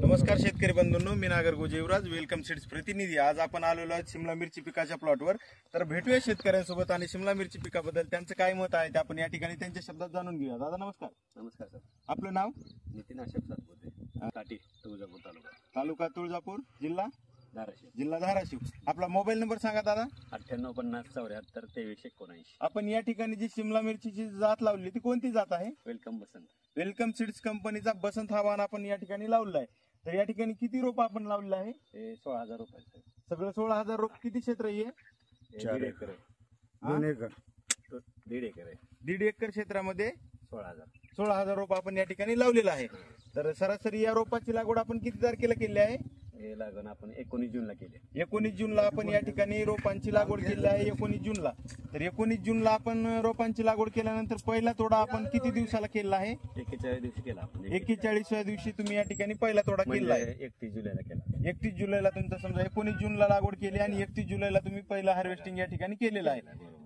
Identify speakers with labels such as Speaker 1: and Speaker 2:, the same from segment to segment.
Speaker 1: नमस्कार शेतकरी बंधूंनो, मी नागरगोजे युवराज, welcome seeds प्रतिनिधी। आज आपण आलेलो आहोत शिमला मिरची पिकाच्या प्लॉटवर। तर भेटूया शेतकऱ्यांसोबत आणि शिमला मिरची पिकाबद्दल त्यांचं काय मत आहे ते आपण या ठिकाणी त्यांच्या शब्दात जाणून घेऊया। दादा नमस्कार।
Speaker 2: नमस्कार सर,
Speaker 1: आपलं नाव?
Speaker 2: नितीन आशेप सातपुते, काटी, तुळजापूर तालुका,
Speaker 1: तालुका तुळजापूर, जिल्हा
Speaker 2: धाराशिव।
Speaker 1: जिल्हा धाराशिव। आपला मोबाईल नंबर सांगा दादा।
Speaker 2: 9850747319।
Speaker 1: आपण या ठिकाणी जी शिमला मिरचीची जात लावली ती कोणती जात आहे?
Speaker 2: वेलकम बसंत।
Speaker 1: वेलकम सीड्स कंपनीचा बसंत हा वाण आपण या ठिकाणी लावलेला आहे। तर या ठिकाणी किती रोप आपण लावलेलं आहे?
Speaker 2: हे 16,000 रुपये।
Speaker 1: सगळं 16,000 रोप। किती क्षेत्र आहे?
Speaker 2: 4 एकर,
Speaker 1: 2 एकर,
Speaker 2: 1.5 एकर आहे।
Speaker 1: 1.5 एकर क्षेत्रामध्ये
Speaker 2: 16,000
Speaker 1: रोप आपण या ठिकाणी लावलेलं आहे। तर सरासरी या रोपाची लागवड आपण किती तारखेला केली आहे?
Speaker 2: हे लागण आपण 19 जूनला केले।
Speaker 1: 19 जूनला आपण या ठिकाणी रोपांची लागवड केली आहे। 19 जूनला। तर 19 जूनला आपण रोपांची लागवड केल्यानंतर पहिला तोडा आपण किती दिवसाला केला आहे?
Speaker 2: 41 दिवशी केला आपण।
Speaker 1: 41व्या दिवशी तुम्ही या ठिकाणी पहिला तोडा केला आहे।
Speaker 2: 31 जुलैला केला।
Speaker 1: 31 जुलैला तुमचा समजा 19 जूनला लागवड केली आणि 31 जुलैला तुम्ही पहिला हार्वेस्टिंग या ठिकाणी केलेला आहे।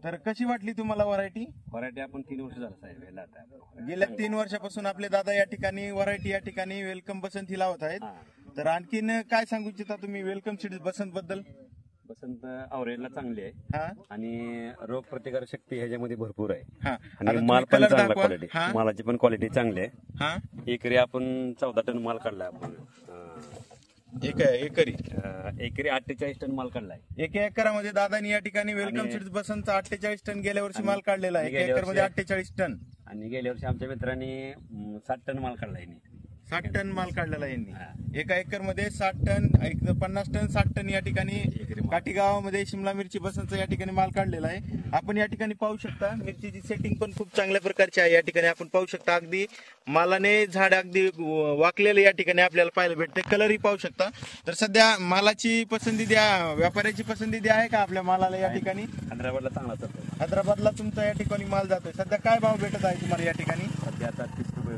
Speaker 1: तर कशी वाटली तुम्हाला व्हरायटी?
Speaker 2: आपण 3 वर्ष झालं साहेब ह्याला आता।
Speaker 1: गेल्या 3 वर्षापासून आपले दादा या ठिकाणी व्हरायटी या ठिकाणी वेलकम बसंत ही लावत आहेत। तर आणखीन काय सांगू इच्छिता तुम्ही वेलकम सीड्स बसंत बद्दल?
Speaker 2: बसंत आवरेजला चांगली आहे
Speaker 1: हा,
Speaker 2: आणि रोग प्रतिकार शक्ती ह्याच्यामध्ये भरपूर आहे।
Speaker 1: हा,
Speaker 2: आणि माल पण चांगला क्वालिटी, मालाची पण क्वालिटी चांगली आहे।
Speaker 1: हा,
Speaker 2: एकरी आपण 14 टन माल काढलाय आपण।
Speaker 1: एकरी
Speaker 2: 48 टन माल काढलाय।
Speaker 1: एका एकरामध्ये दादानी या ठिकाणी वेलकम सीड्स बसंतचा 48 टन गेल्या वर्षी माल काढलेला आहे। एका एकर मध्ये 48 टन।
Speaker 2: आणि गेल्या वर्षी आमच्या मित्रांनी 60 टन माल काढलाय।
Speaker 1: 60 टन माल काढलेला यांनी एका एकर मध्ये। 60 टन, 50 टन, 60 टन या ठिकाणी काठी गावामध्ये शिमला मिरची बसंतचा या ठिकाणी माल काढलेला आहे। आपण या ठिकाणी पाहू शकता मिरचीची सेटिंग पण खूप चांगल्या प्रकारची आहे। या ठिकाणी आपण पाहू शकता अगदी मालाने झाड अगदी वाकलेलं या ठिकाणी आपल्याला पाहायला भेटते। कलरही पाहू शकता। तर सध्या मालाची पसंती द्या, व्यापाऱ्याची पसंती द्या आहे का आपल्या मालाला या ठिकाणी?
Speaker 2: हैदराबादला चांगला चालतो।
Speaker 1: हैदराबादला तुमचा या ठिकाणी माल जातोय। सध्या काय भाव भेटत आहे तुम्हाला या ठिकाणी?
Speaker 2: सध्या आता 30 रुपये,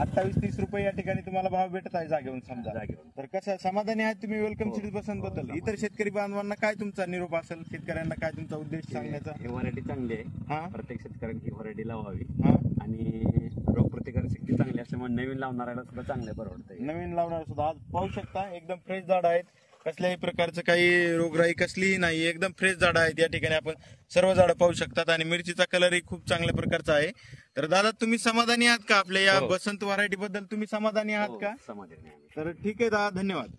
Speaker 1: 28-30 रुपये या ठिकाणी तुम्हाला भाव भेटत आहे जागेवरून समजा। तर कसं समाधानी आहात तुम्ही वेलकम सीड्स बसंत बद्दल? इतर शेतकरी बांधवांना काय तुमचा निरोप असेल? शेतकऱ्यांना काय तुमचा उद्देश सांगण्याचा?
Speaker 2: ही व्हरायटी चांगली आहे।
Speaker 1: हा,
Speaker 2: प्रत्येक शेतकऱ्यांनी ही व्हरायटी लावावी।
Speaker 1: हा,
Speaker 2: आणि रोग प्रतिकार शक्ती चांगली असल्यामुळे नवीन लावणाऱ्याला सुद्धा चांगले परवडते।
Speaker 1: नवीन लावणार सुद्धा आज पाहू शकता एकदम फ्रेश झाड आहेत। कसल्याही प्रकारचं काही रोगराई कसलीही नाही, एकदम फ्रेश झाडं आहेत या ठिकाणी। आपण सर्व झाडं पाहू शकतात आणि मिरचीचा कलरही खूप चांगल्या प्रकारचा आहे। तर दादा तुम्ही समाधानी आहात का आपल्या या बसंत व्हरायटी बद्दल? तुम्ही समाधानी आहात का?
Speaker 2: समाधानी आहे।
Speaker 1: तर ठीक आहे दादा, धन्यवाद।